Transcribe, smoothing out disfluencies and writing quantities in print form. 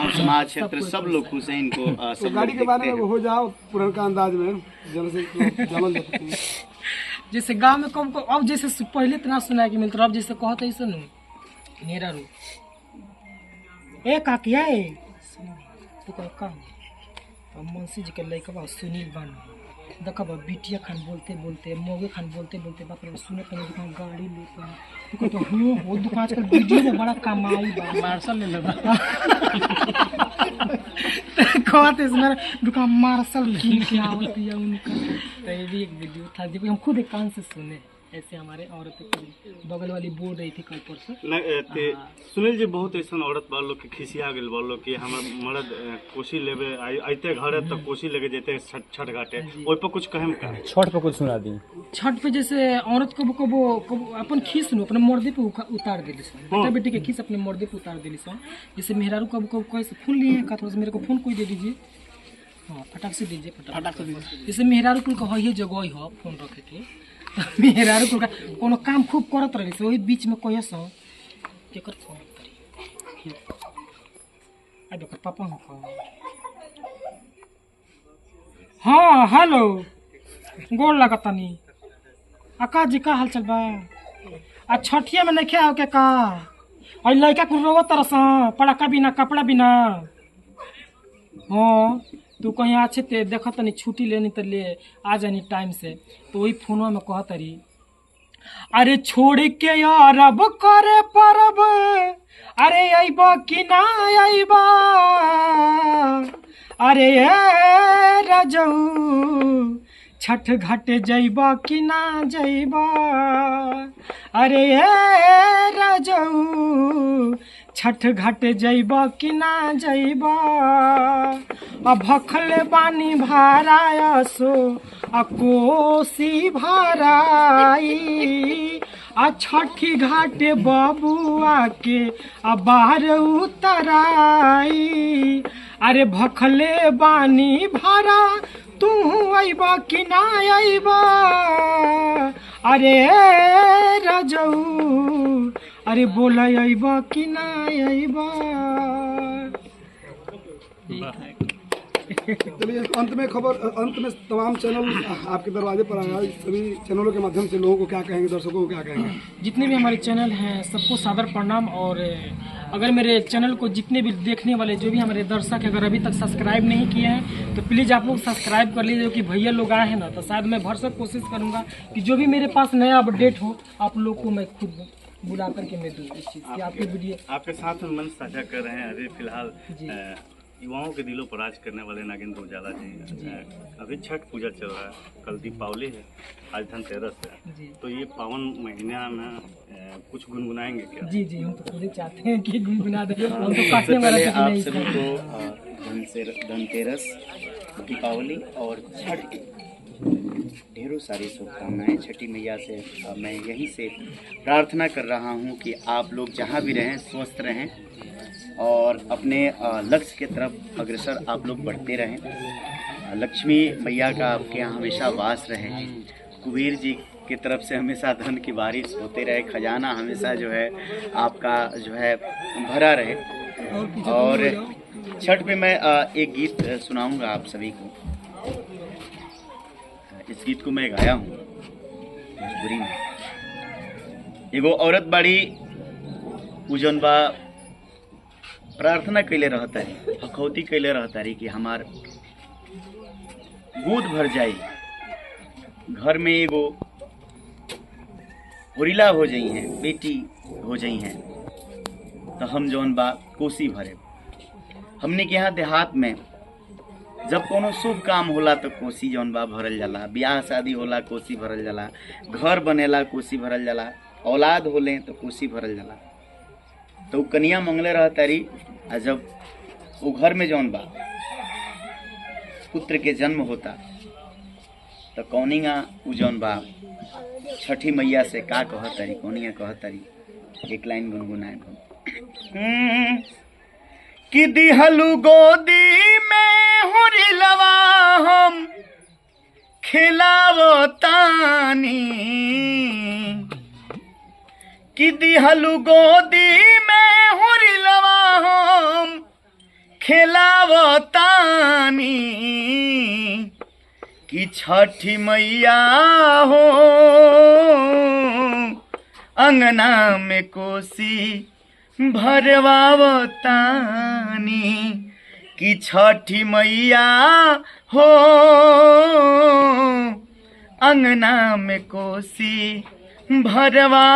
गांव समाज क्षेत्र सब लोग खुश हैं इनको। तो गाड़ी के बारे में हो जाओ पुराना अंदाज में जैसे गांव में कम अब जैसे पहले इतना सुना कि मिलता, अब जैसे कहते ऐसे नेरा रू ए काकिया ए तो का मुंशी जी के लड़का सुनील बन देखा बिटिया खान बोलते बोलते मोगे खान बोलते बोलते बाप रे सुने तो दुकान गाड़ी लेता तो वो दुकान आजकल वीडियो में बड़ा कमाई बा मार्शल ले लगा कहते इसमें दुकान मार्शल कीन के आवत है उनका। तो ये भी एक वीडियो था जब हम खुद एक कान से सुने ऐसे हमारे औरतें बगल वाली बोल रही थी कल परसों। सुनील जी बहुत ऐसा औरत बाल लोग के खिसिया गए बाल लोग कि हमार मर्द कोसी लेवे आते घर तो कोसी लेके जेते छठ घाटे ओइ पर कुछ कहेम का छठ पे कुछ सुना दी। छठ पे जैसे औरत को अपन खीस नु अपने मर्दे पे उतार देली सन, बेटा बेटी के खीस अपने मर्दे पे उतार देली सन। जैसे मेहरारू कब कैसे फोन लिए का थोड़ा सा मेरे को फोन कोई दे दीजिए, हाँ फटाक से दीजिए फटाक से दीजिए। जैसे मेहरारू कुल का है जगह हो फोन रखे के मेहरारू कुल का कोनो काम खूब करत रही से वही बीच में कहिए सो के कर फोन करी आ देखो पापा हो हाँ हेलो गोड़ लगतनी अका जी का हाल चल बा आ छठिया में नहीं आओ के का और लड़का को रोवत तरस पड़का बिना कपड़ा बिना। हाँ तू कहीं अच्छे ते देख तनी छुट्टी लेनी तो ले आ जानी टाइम से। तो वही फोनवा में कह तरी अरे छोड़ के यार अब करे परब अरे अइबा कि ना अइबा अरे राजऊ छठ घाटे जइबा कि ना जइबा अरे राजऊ छठ घाटे जइबा कि ना जइबा आ भखल बानी भारायसो आ कोसी भराई आ छठी घाटे बबुआ के आ बाहर उतराई अरे भखले बानी भारा तू अइबा कि ना अइबा अरे राजऊ अरे बोला अइबा कि ना अइबा। चलिए अंत में तमाम चैनल आपके दरवाजे पर आया, सभी चैनलों के माध्यम से लोगों को क्या कहेंगे, दर्शकों को क्या कहेंगे? जितने भी हमारे चैनल हैं सबको सादर प्रणाम। और अगर मेरे चैनल को जितने भी देखने वाले जो भी हमारे दर्शक अगर अभी तक सब्सक्राइब नहीं किए हैं तो प्लीज़ आप लोग सब्सक्राइब कर लीजिए। कि भैया लोग आए हैं ना तो शायद मैं भरसक कोशिश करूँगा कि जो भी मेरे पास नया अपडेट हो आप लोग को मैं खुद बुला करके मैं दूँ इस चीज़ की आपकी वीडियो आपके साथ में मन साझा कर रहे हैं। अभी फिलहाल युवाओं के दिलों पर राज करने वाले नागेंद्र उजाला जी अभी छठ पूजा चल रहा है, कल दीपावली है, आज धनतेरस है, तो ये पावन महीना में कुछ गुनगुनाएंगे क्या? जी जी हम तो खुद ही चाहते हैं कि गुनगुना दें। हम तो सबसे पहले आप सभी को धनतेरस दीपावली और छठ की ढेरों सारी शुभकामनाएं। छठी मैया से मैं यहीं से प्रार्थना कर रहा हूं कि आप लोग जहां भी रहें स्वस्थ रहें और अपने लक्ष्य की तरफ अग्रसर आप लोग बढ़ते रहें। लक्ष्मी मैया का आपके यहाँ हमेशा वास रहे, कुबेर जी की तरफ से हमेशा धन की बारिश होते रहे, खजाना हमेशा जो है आपका जो है भरा रहे। और छठ पे मैं एक गीत सुनाऊंगा आप सभी को। इस गीत को मैं गाया हूँ भोजपुरी में। एगो औरत बाड़ी उजन बा प्रार्थना कैले रहता है, हखौती कैले रहता है कि हमार गोद भर जाई, घर में एगो होरिला हो जाई हैं, बेटी हो जाई हैं, तो हम जौन बा कोसी भरे। हमने के यहाँ देहात में जब कोनो शुभ काम होला तो कोसी जौन बा भरल जाला, ब्याह शादी होला कोसी भरल जाला, घर बनेला कोसी भरल जाला, औलाद होले तो कोसी भरल जाला। तो कन्या मंगले रह तारी, जब वो घर में जौन बा पुत्र के जन्म होता तो कौनिया उ जौन बा छठी मैया से का कह तारी, कौनिया कह तारी, एक लाइन गुनगुनाए कि दिहलु गोदी में होरिलवा हम खिलावो तानी, कि दिहलु गोदी में होरिलवा हम खेलावतानी कि छठी मैया हो अंगना में कोसी भरवावतानी कि छठी मैया हो अंगना में कोसी भरवावतानी।